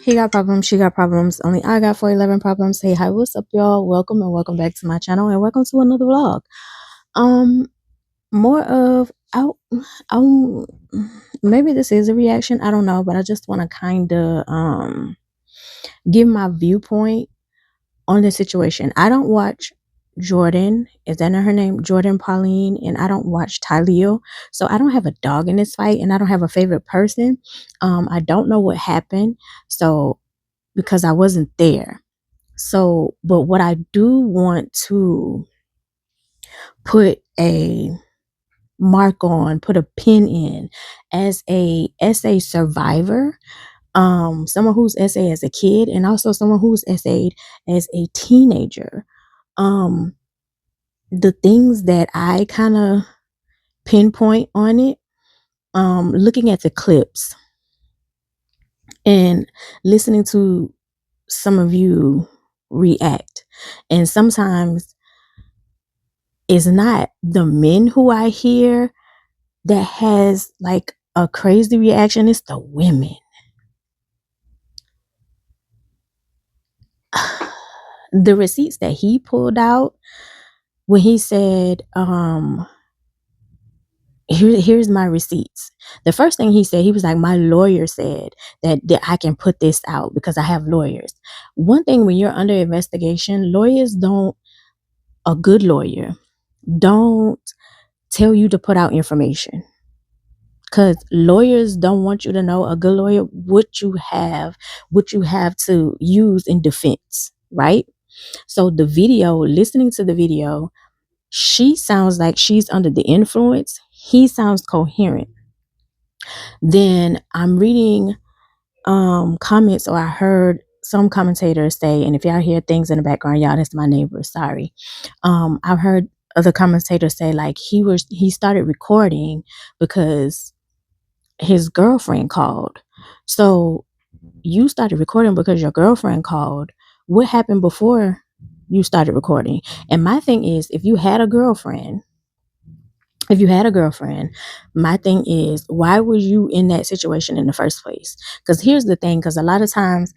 He got problems, she got problems. Only I got 411 problems. Hey, hi, what's up, y'all? Welcome and welcome back to my channel and welcome to another vlog. Um, more of I maybe this is a reaction. I don't know, but I just want to kind of give my viewpoint on the situation. I don't watch Jordan. Is that not her name? jourdainpauline, and I don't watch tylil. So I don't have a dog in this fight, and I don't have a favorite person. I don't know what happened. So because I wasn't there. So, but what I do want to put a mark on, put a pin in as a essay survivor, someone who's essayed as a kid and also someone who's essayed as a teenager. Um, the things that I kind of pinpoint on it, looking at the clips and listening to some of you react. And sometimes it's not the men who I hear that has like a crazy reaction, it's the women. The receipts that he pulled out when he said, here's my receipts. The first thing he said, he was like, my lawyer said that I can put this out because I have lawyers. One thing, when you're under investigation, a good lawyer don't tell you to put out information, because lawyers don't want you to know. A good lawyer, what you have to use in defense, right? So the video, listening to the video, she sounds like she's under the influence. He sounds coherent. Then I'm reading comments, or I heard some commentators say, and if y'all hear things in the background, y'all, that's my neighbor, sorry. I've heard other commentators say like he started recording because his girlfriend called. So you started recording because your girlfriend called. What happened before you started recording? And my thing is, if you had a girlfriend, my thing is, why was you in that situation in the first place? Because here's the thing, because a lot of times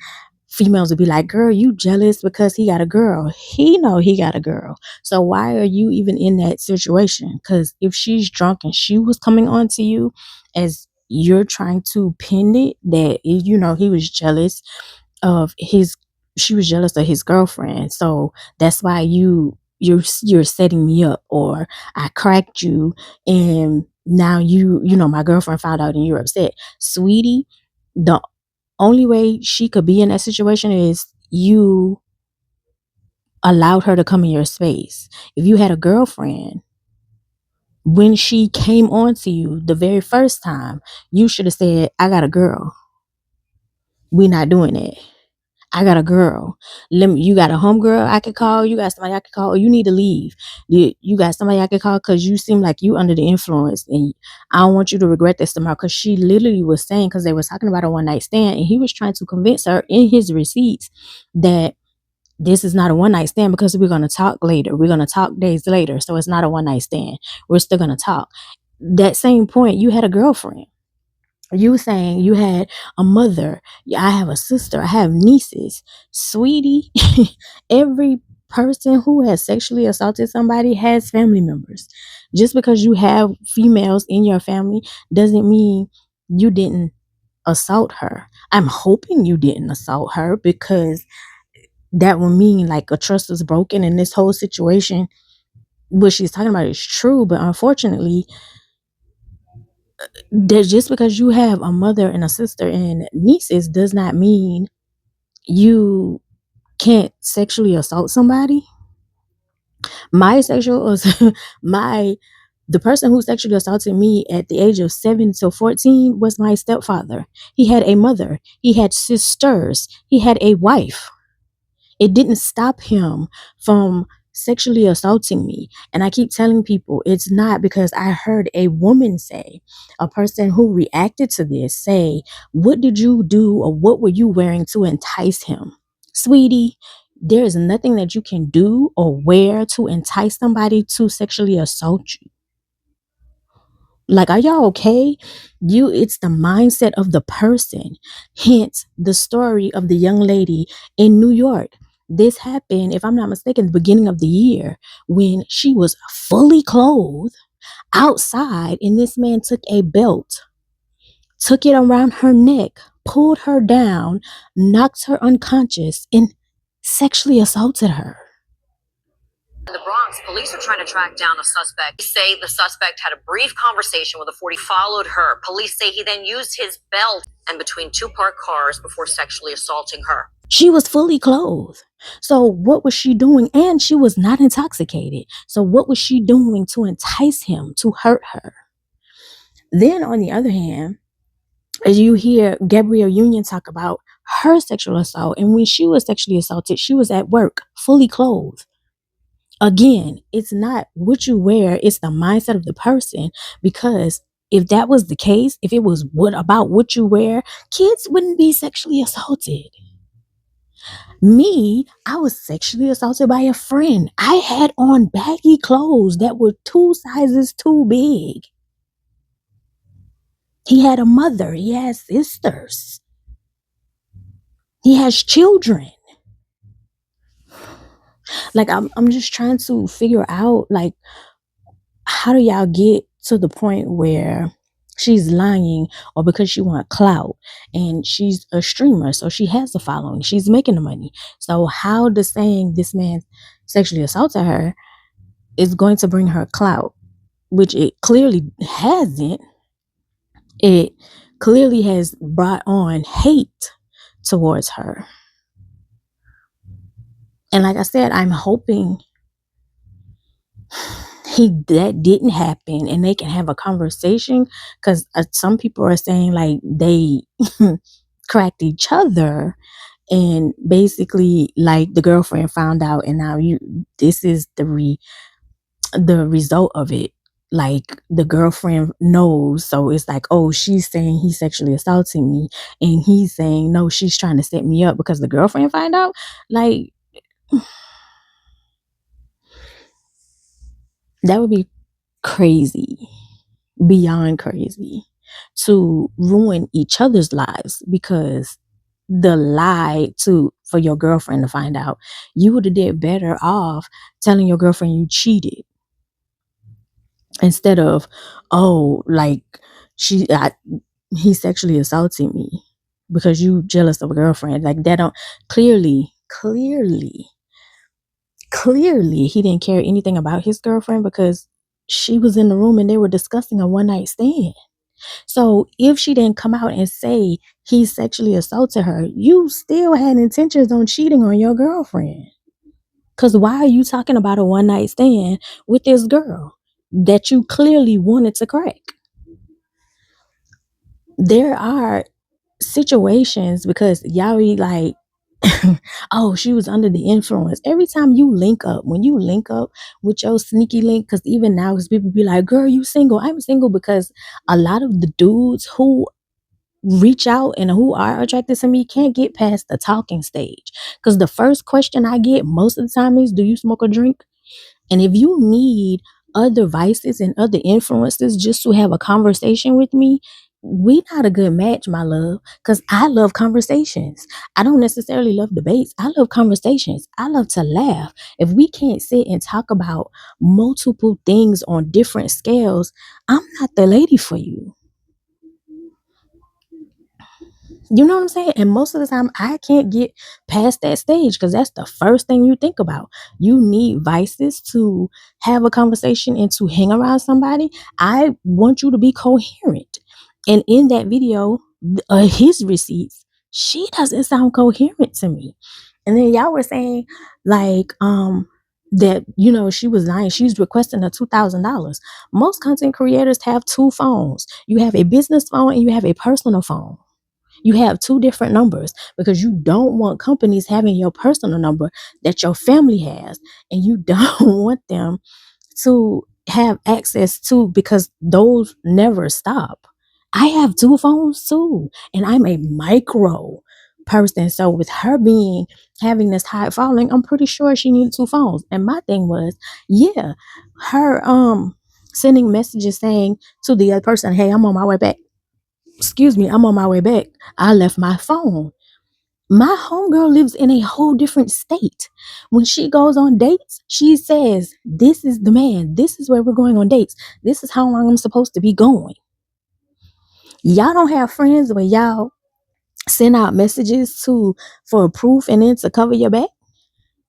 females would be like, girl, you jealous because he got a girl. He know he got a girl. So why are you even in that situation? Because if she's drunk and she was coming on to you as you're trying to pin it, that, he was jealous of she was jealous of his girlfriend. So that's why you're setting me up, or I cracked you, and now my girlfriend found out and you're upset. Sweetie, the only way she could be in that situation is you allowed her to come in your space. If you had a girlfriend, when she came on to you the very first time, you should have said, I got a girl. We not doing it. I got a girl. You got a homegirl I could call. You got somebody I could call. Or you need to leave. You got somebody I could call, because you seem like you under the influence, and I don't want you to regret this tomorrow. Because she literally was saying, because they were talking about a one night stand, and he was trying to convince her in his receipts that this is not a one night stand, because we're gonna talk later. We're gonna talk days later, so it's not a one night stand. We're still gonna talk. That same point, you had a girlfriend. You saying you had a mother. I have a sister. I have nieces. Sweetie, every person who has sexually assaulted somebody has family members. Just because you have females in your family doesn't mean you didn't assault her. I'm hoping you didn't assault her, because that would mean like a trust was broken in this whole situation. What she's talking about is true, but unfortunately, that just because you have a mother and a sister and nieces does not mean you can't sexually assault somebody. My sexual my the person who sexually assaulted me at the age of 7 to 14 was my stepfather. He had a mother, he had sisters, he had a wife. It didn't stop him from sexually assaulting me. And I keep telling people, it's not because I heard a woman say, a person who reacted to this say, what did you do, or what were you wearing to entice him? Sweetie, there is nothing that you can do or wear to entice somebody to sexually assault you. Like, are y'all okay? It's the mindset of the person. Hence the story of the young lady in New York. This happened, if I'm not mistaken, the beginning of the year, when she was fully clothed outside, and this man took a belt, took it around her neck, pulled her down, knocked her unconscious, and sexually assaulted her. In the Bronx, police are trying to track down a suspect. They say the suspect had a brief conversation with a 40, followed her. Police say he then used his belt and between two parked cars before sexually assaulting her. She was fully clothed. So what was she doing? And she was not intoxicated. So what was she doing to entice him to hurt her? Then on the other hand, as you hear Gabrielle Union talk about her sexual assault, and when she was sexually assaulted, she was at work, fully clothed. Again, it's not what you wear, it's the mindset of the person. Because if that was the case, if it was about what you wear, kids wouldn't be sexually assaulted. Me, I was sexually assaulted by a friend. I had on baggy clothes that were 2 sizes too big. He had a mother, he has sisters, he has children. Like, I'm just trying to figure out, like, how do y'all get to the point where she's lying, or because she want clout, and she's a streamer, so she has a following, she's making the money. So how does saying this man sexually assaulted her is going to bring her clout, which it clearly hasn't? It clearly has brought on hate towards her. And like I said, I'm hoping that didn't happen and they can have a conversation, because some people are saying like they cracked each other, and basically like the girlfriend found out, and now this is the result of it. Like the girlfriend knows, so it's like, oh, she's saying he sexually assaulted me, and he's saying no, she's trying to set me up because the girlfriend find out. Like, that would be crazy, beyond crazy, to ruin each other's lives because the lie for your girlfriend to find out. You would have did better off telling your girlfriend you cheated, instead of, oh, like, he sexually assaulted me, because you jealous of a girlfriend. Like, that don't clearly he didn't care anything about his girlfriend, because she was in the room and they were discussing a one night stand. So if she didn't come out and say he sexually assaulted her, you still had intentions on cheating on your girlfriend. Because why are you talking about a one night stand with this girl that you clearly wanted to crack? There are situations, because y'all be like, oh, she was under the influence. Every time you link up, when you link up with your sneaky link, because even now, because people be like, girl, you single? I'm single because a lot of the dudes who reach out and who are attracted to me can't get past the talking stage. Because the first question I get most of the time is, do you smoke or drink? And if you need other vices and other influences just to have a conversation with me, we not a good match, my love. Because I love conversations. I don't necessarily love debates. I love conversations. I love to laugh. If we can't sit and talk about multiple things on different scales, I'm not the lady for you. You know what I'm saying? And most of the time, I can't get past that stage, because that's the first thing you think about. You need vices to have a conversation and to hang around somebody. I want you to be coherent. And in that video, his receipts, she doesn't sound coherent to me. And then y'all were saying like that, she was lying. She's requesting a $2,000. Most content creators have 2 phones. You have a business phone and you have a personal phone. You have 2 different numbers, because you don't want companies having your personal number that your family has, and you don't want them to have access to, because those never stop. I have 2 phones too, and I'm a micro person. So with her having this high following, I'm pretty sure she needed 2 phones. And my thing was, yeah, her sending messages saying to the other person, hey, I'm on my way back. Excuse me, I'm on my way back. I left my phone. My homegirl lives in a whole different state. When she goes on dates, she says, this is the man. This is where we're going on dates. This is how long I'm supposed to be going. Y'all don't have friends where y'all send out messages to for proof and then to cover your back?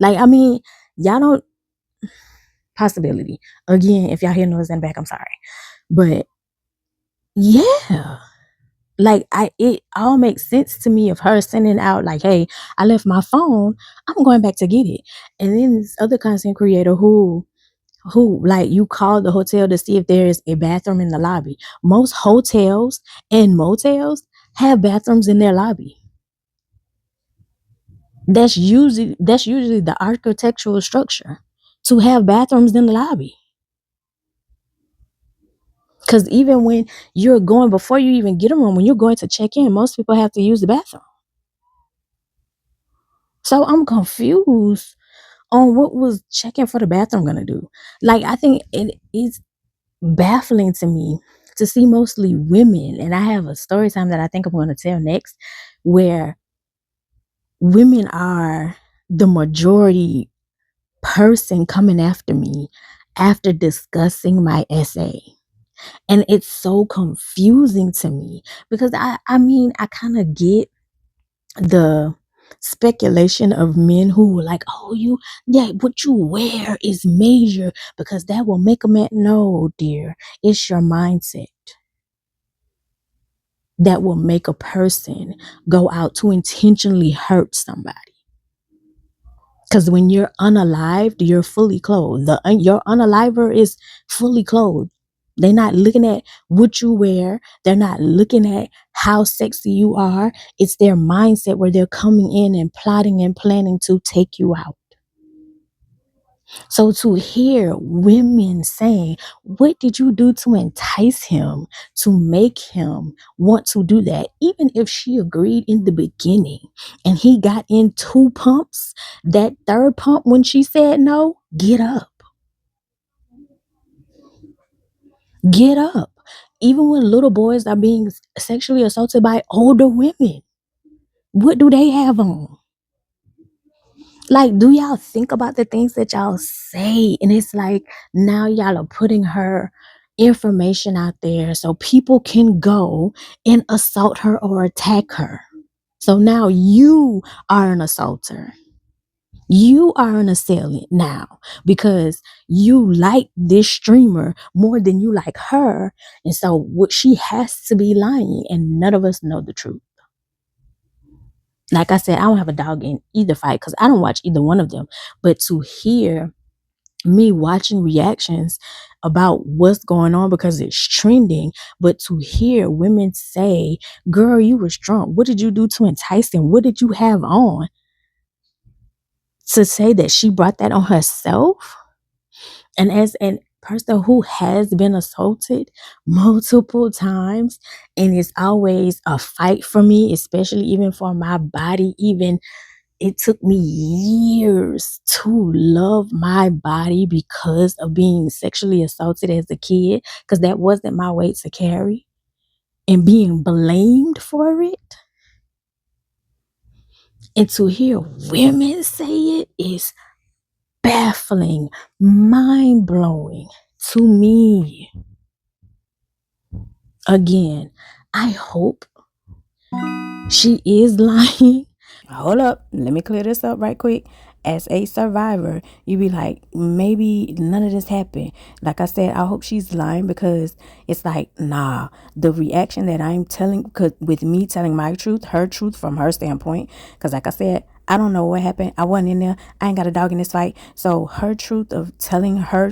Like, I mean, y'all don't. Possibility. Again, if y'all hear noise in the back, I'm sorry. But yeah. Like it all makes sense to me of her sending out like, hey, I left my phone, I'm going back to get it. And then this other content creator who like you call the hotel to see if there is a bathroom in the lobby. Most hotels and motels have bathrooms in their lobby. That's usually the architectural structure to have bathrooms in the lobby. Because even when you're going, before you even get a room, when you're going to check in, most people have to use the bathroom. So I'm confused on what was checking for the bathroom gonna do. Like, I think it is baffling to me to see mostly women, and I have a story time that I think I'm gonna tell next, where women are the majority person coming after me after discussing my essay. And it's so confusing to me because I mean, I kind of get the speculation of men who were like, oh, yeah, what you wear is major because that will make a man. No, dear, it's your mindset that will make a person go out to intentionally hurt somebody. Because when you're unalived, you're fully clothed. Your unaliver is fully clothed. They're not looking at what you wear. They're not looking at how sexy you are. It's their mindset where they're coming in and plotting and planning to take you out. So to hear women saying, what did you do to entice him, to make him want to do that? Even if she agreed in the beginning and he got in 2 pumps, that third pump when she said no, get up. Get up. Even when little boys are being sexually assaulted by older women, what do they have on? Like, do y'all think about the things that y'all say? And it's like now y'all are putting her information out there so people can go and assault her or attack her. So now you are an assaulter. You are an assailant now because you like this streamer more than you like her. And so what she has to be lying, and none of us know the truth. Like I said, I don't have a dog in either fight because I don't watch either one of them. But to hear me watching reactions about what's going on because it's trending, but to hear women say, girl, you was drunk. What did you do to entice him? What did you have on? To say that she brought that on herself. And as a person who has been assaulted multiple times, and it's always a fight for me, especially even for my body, even it took me years to love my body because of being sexually assaulted as a kid, because that wasn't my weight to carry, and being blamed for it. And to hear women say it is baffling, mind blowing to me. Again, I hope she is lying. Hold up, let me clear this up right quick. As a survivor, you be like, maybe none of this happened. Like I said, I hope she's lying because it's like, nah, the reaction that I'm telling, because with me telling my truth, her truth from her standpoint, because like I said, I don't know what happened. I wasn't in there. I ain't got a dog in this fight. So her truth of telling her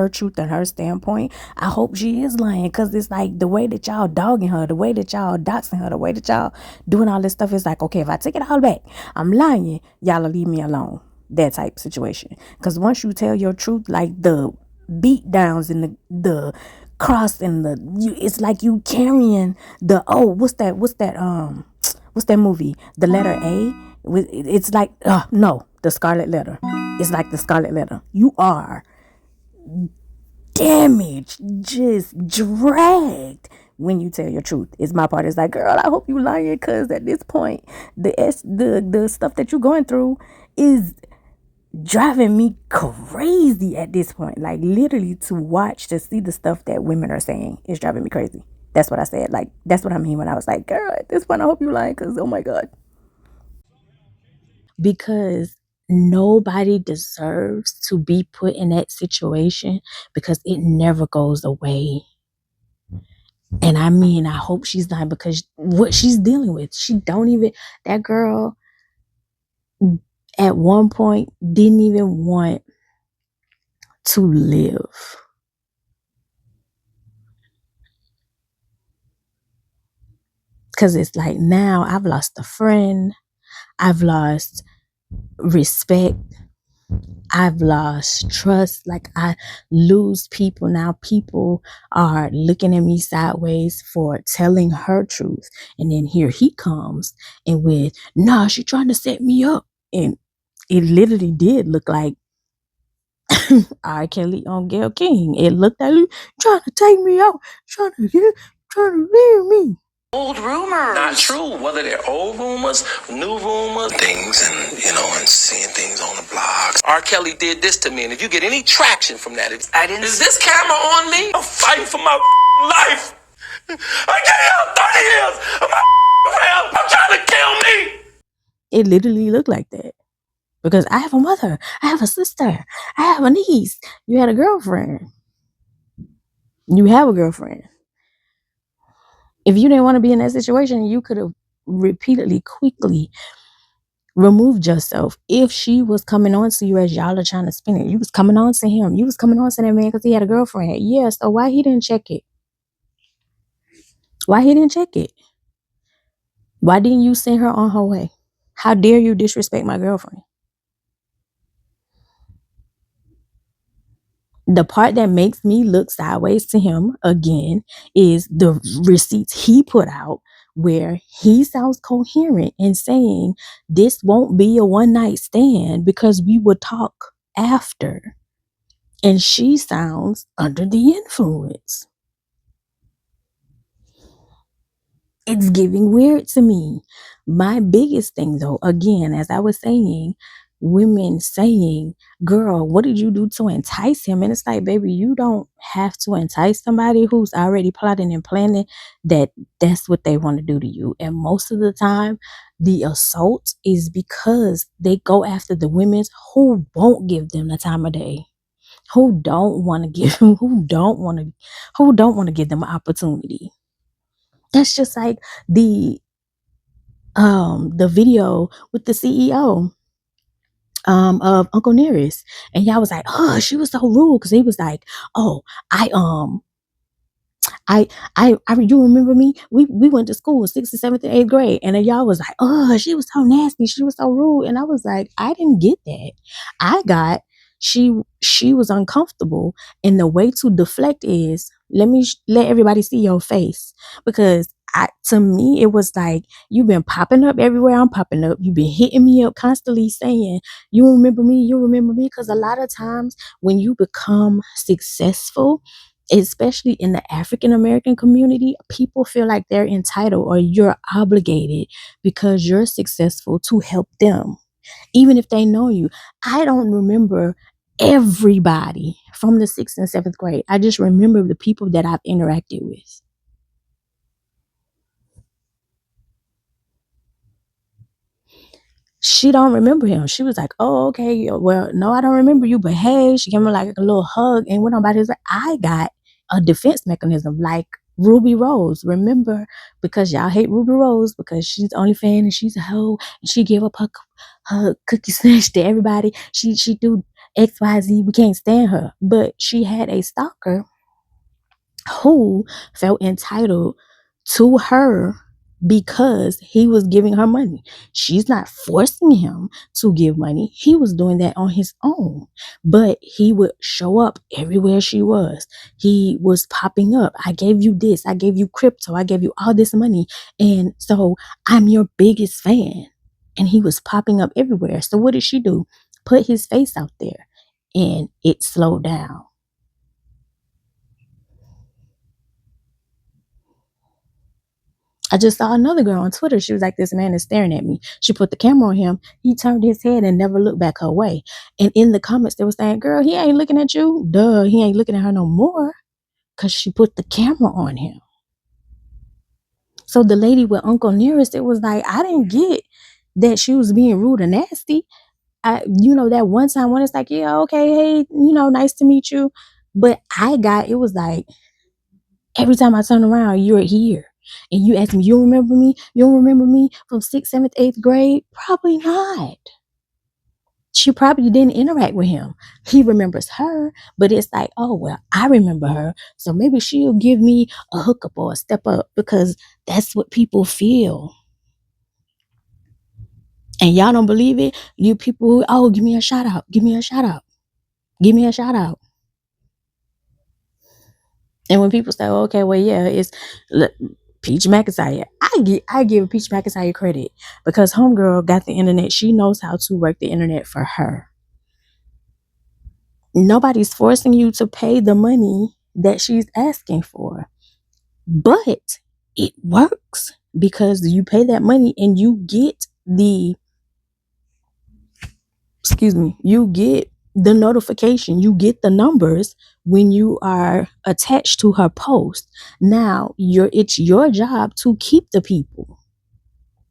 truth and her standpoint, I hope she is lying, because it's like the way that y'all dogging her, the way that y'all doxing her, the way that y'all doing all this stuff is like, okay, if I take it all back, I'm lying, y'all will leave me alone. That type situation. Because once you tell your truth, like the beat downs and the cross and it's like you carrying the, what's that movie, the letter A, it's like no, the scarlet letter. It's like the scarlet letter. You are damaged, just dragged when you tell your truth. It's my part. It's like, girl, I hope you lying, cause at this point, the stuff that you're going through is driving me crazy at this point. Like literally to see the stuff that women are saying is driving me crazy. That's what I said. Like that's what I mean when I was like, girl, at this point I hope you lying, cause oh my God. Because nobody deserves to be put in that situation because it never goes away. And I mean, I hope she's not, because what she's dealing with, she don't even, that girl at one point didn't even want to live. Because it's like now I've lost a friend, I've lost respect, I've lost trust. Like I lose people now. People are looking at me sideways for telling her truth. And then here he comes and with, nah, she trying to set me up. And it literally did look like R. Kelly on Gayle King. It looked like you trying to take me out, trying to leave me. Old rumors. Not true. Whether they're old rumors, new rumors, things, and seeing things on the blogs. R. Kelly did this to me, and if you get any traction from that, I didn't. Is this camera on me? I'm fighting for my life. I gave out 30 years of my life. I'm trying to kill me. It literally looked like that. Because I have a mother, I have a sister, I have a niece. You had a girlfriend. You have a girlfriend. If you didn't want to be in that situation, you could have repeatedly, quickly removed yourself. If she was coming on to you as y'all are trying to spin it, you was coming on to him. You was coming on to that man because he had a girlfriend. Yeah, so why he didn't check it? Why he didn't check it? Why didn't you send her on her way? How dare you disrespect my girlfriend? The part that makes me look sideways to him again is the receipts he put out where he sounds coherent in saying this won't be a one night stand because we will talk after. And she sounds under the influence. It's giving weird to me. My biggest thing though, again, as I was saying, women saying, girl, what did you do to entice him? And it's like, baby, you don't have to entice somebody who's already plotting and planning that's what they want to do to you. And most of the time, the assault is because they go after the women who won't give them the time of day, who don't want to give who don't want to give them an opportunity. That's just like the video with the CEO of Uncle Nearest. And y'all was like, oh, she was so rude, because he was like, oh, I you remember me? We went to school, 6th and 7th and 8th grade, and then y'all was like, oh, she was so nasty, she was so rude. And I was like, I didn't get that. I got she was uncomfortable, and the way to deflect is let everybody see your face. Because to me it was like, you've been popping up everywhere I'm popping up, you've been hitting me up constantly saying you remember me, because a lot of times when you become successful, especially in the African American community, people feel like they're entitled or you're obligated because you're successful to help them, even if they know you. I don't remember everybody from the 6th and 7th grade. I just remember the people that I've interacted with. She don't remember him. She was like, oh, okay, well, no, I don't remember you, but hey, she gave me like a little hug and went on about his. I got a defense mechanism like Ruby Rose. Remember, because y'all hate Ruby Rose because she's the only fan and she's a hoe and she gave up her cookie snatch to everybody. She do XYZ. We can't stand her. But she had a stalker who felt entitled to her because he was giving her money. She's not forcing him to give money. He was doing that on his own. But he would show up everywhere she was. He was popping up. I gave you this. I gave you crypto. I gave you all this money. And so I'm your biggest fan. And he was popping up everywhere. So what did she do? Put his face out there. And it slowed down. I just saw another girl on Twitter. She was like, this man is staring at me. She put the camera on him. He turned his head and never looked back her way. And in the comments, they were saying, girl, he ain't looking at you. Duh, he ain't looking at her no more because she put the camera on him. So the lady with Uncle Nearest, it was like, I didn't get that she was being rude and nasty. That one time when it's like, yeah, okay, hey, nice to meet you. But it was like, every time I turn around, you're here. And you ask me, you don't remember me? You don't remember me from 6th, 7th, 8th grade? Probably not. She probably didn't interact with him. He remembers her, but it's like, oh, well, I remember her. So maybe she'll give me a hookup or a step up because that's what people feel. And y'all don't believe it? You people who, oh, give me a shout out. Give me a shout out. Give me a shout out. And when people say, oh, okay, well, yeah, it's Peach McIntyre. I give Peach McIntyre credit because homegirl got the internet. She knows how to work the internet for her. Nobody's forcing you to pay the money that she's asking for. But it works because you pay that money and you get the notification, you get the numbers when you are attached to her post. Now it's your job to keep the people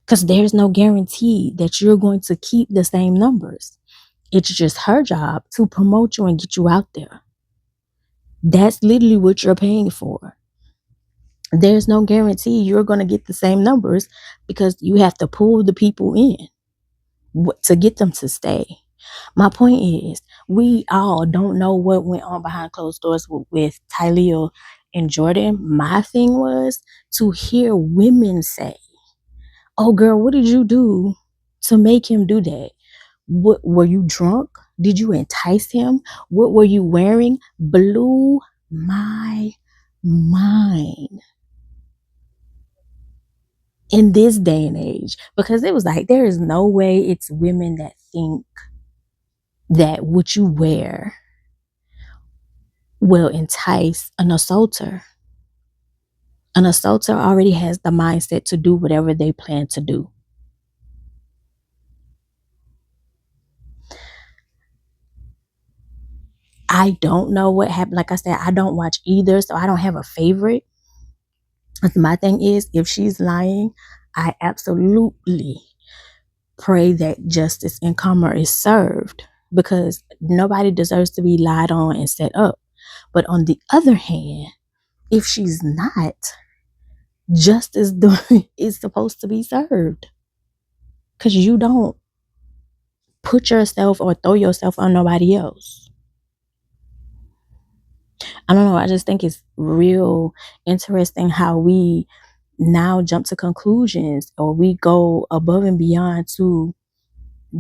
because there's no guarantee that you're going to keep the same numbers. It's just her job to promote you and get you out there. That's literally what you're paying for. There's no guarantee you're going to get the same numbers because you have to pull the people in to get them to stay. My point is, we all don't know what went on behind closed doors with Tylil and Jordan. My thing was to hear women say, oh girl, what did you do to make him do that? What, were you drunk? Did you entice him? What were you wearing? Blew my mind in this day and age, because it was like, there is no way it's women that think that what you wear will entice an assaulter. An assaulter already has the mindset to do whatever they plan to do. I don't know what happened. Like I said, I don't watch either, so I don't have a favorite. My thing is, if she's lying, I absolutely pray that justice and karma is served, because nobody deserves to be lied on and set up. But on the other hand, if she's not, justice is supposed to be served, because you don't put yourself or throw yourself on nobody else. I don't know. I just think it's real interesting how we now jump to conclusions, or we go above and beyond to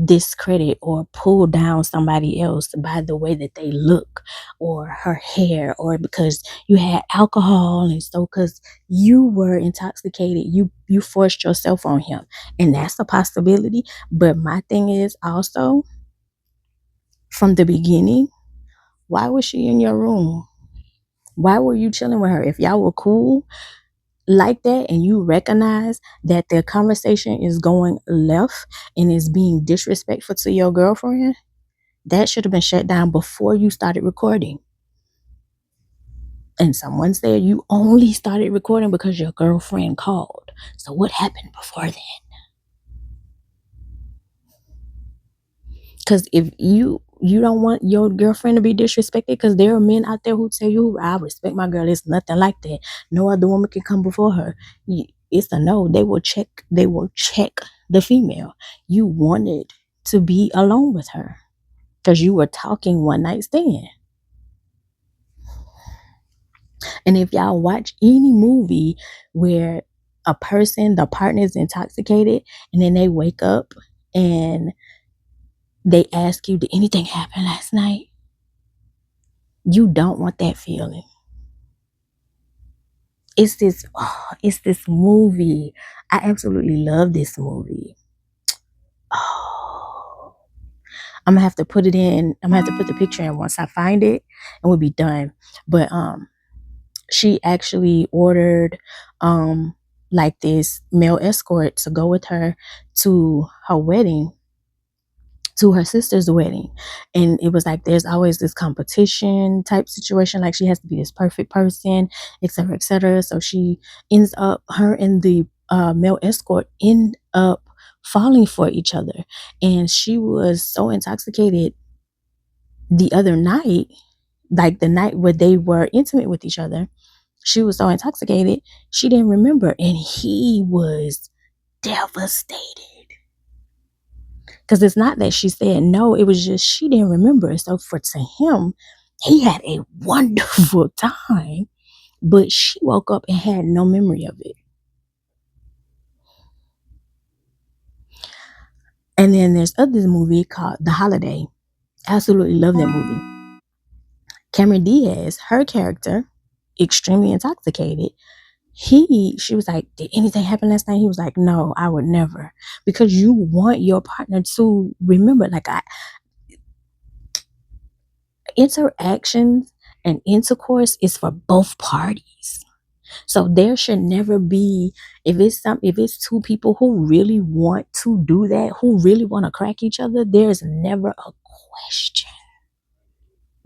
discredit or pull down somebody else by the way that they look, or her hair, or because you had alcohol, and so because you were intoxicated, you forced yourself on him. And that's a possibility. But my thing is also, from the beginning, why was she in your room? Why were you chilling with her? If y'all were cool like that, and you recognize that the conversation is going left and is being disrespectful to your girlfriend, that should have been shut down before you started recording. And someone said you only started recording because your girlfriend called. So what happened before then? Because if you don't want your girlfriend to be disrespected, because there are men out there who tell you, I respect my girl, it's nothing like that, no other woman can come before her, it's a no. They will check the female. You wanted to be alone with her because you were talking one night stand. And if y'all watch any movie where the partner is intoxicated, and then they wake up and they ask you, did anything happen last night? You don't want that feeling. It's this movie. I absolutely love this movie. Oh, I'm gonna have to put it in. I'm gonna have to put the picture in once I find it, and we'll be done. But she actually ordered like this male escort to go with her to her wedding, to her sister's wedding. And it was like there's always this competition type situation, like she has to be this perfect person, etc., etc. So she ends up, her and the male escort end up falling for each other. And she was so intoxicated the other night, like the night where they were intimate with each other, she was so intoxicated she didn't remember, and he was devastated. Because it's not that she said no, it was just she didn't remember. So for to him, he had a wonderful time, but she woke up and had no memory of it. And then there's other movie called The Holiday. Absolutely love that movie. Cameron Diaz, her character, extremely intoxicated. She was like, did anything happen last night? He was like, no, I would never. Because you want your partner to remember. Like, interactions and intercourse is for both parties. So there should never be, if it's two people who really want to do that, who really want to crack each other, there's never a question.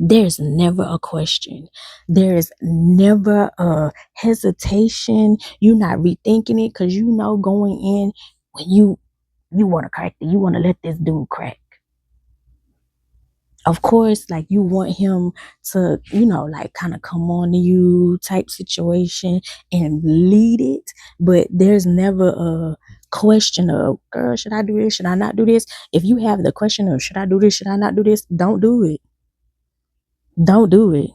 There's never a question. There's never a hesitation. You're not rethinking it, because you know going in, when you want to crack it, you want to let this dude crack. Of course, like you want him to, like kind of come on to you type situation and lead it. But there's never a question of, girl, should I do this? Should I not do this? If you have the question of, should I do this? Should I not do this? Don't do it. Don't do it.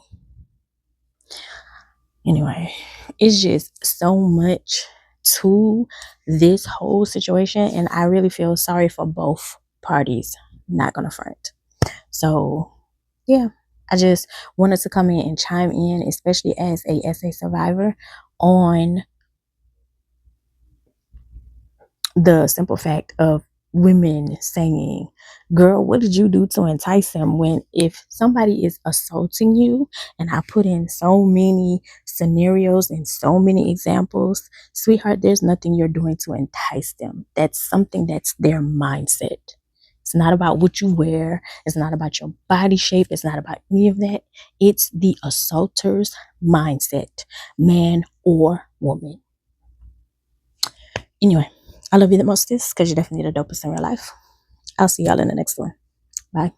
Anyway, it's just so much to this whole situation. And I really feel sorry for both parties. Not gonna front. So yeah, I just wanted to come in and chime in, especially as a SA survivor, on the simple fact of women saying, girl, what did you do to entice him? When if somebody is assaulting you, and I put in so many scenarios and so many examples, sweetheart, there's nothing you're doing to entice them. That's something that's their mindset. It's not about what you wear. It's not about your body shape. It's not about any of that. It's the assaulter's mindset, man or woman. Anyway, I love you the most, because you're definitely the dopest in real life. I'll see y'all in the next one. Bye.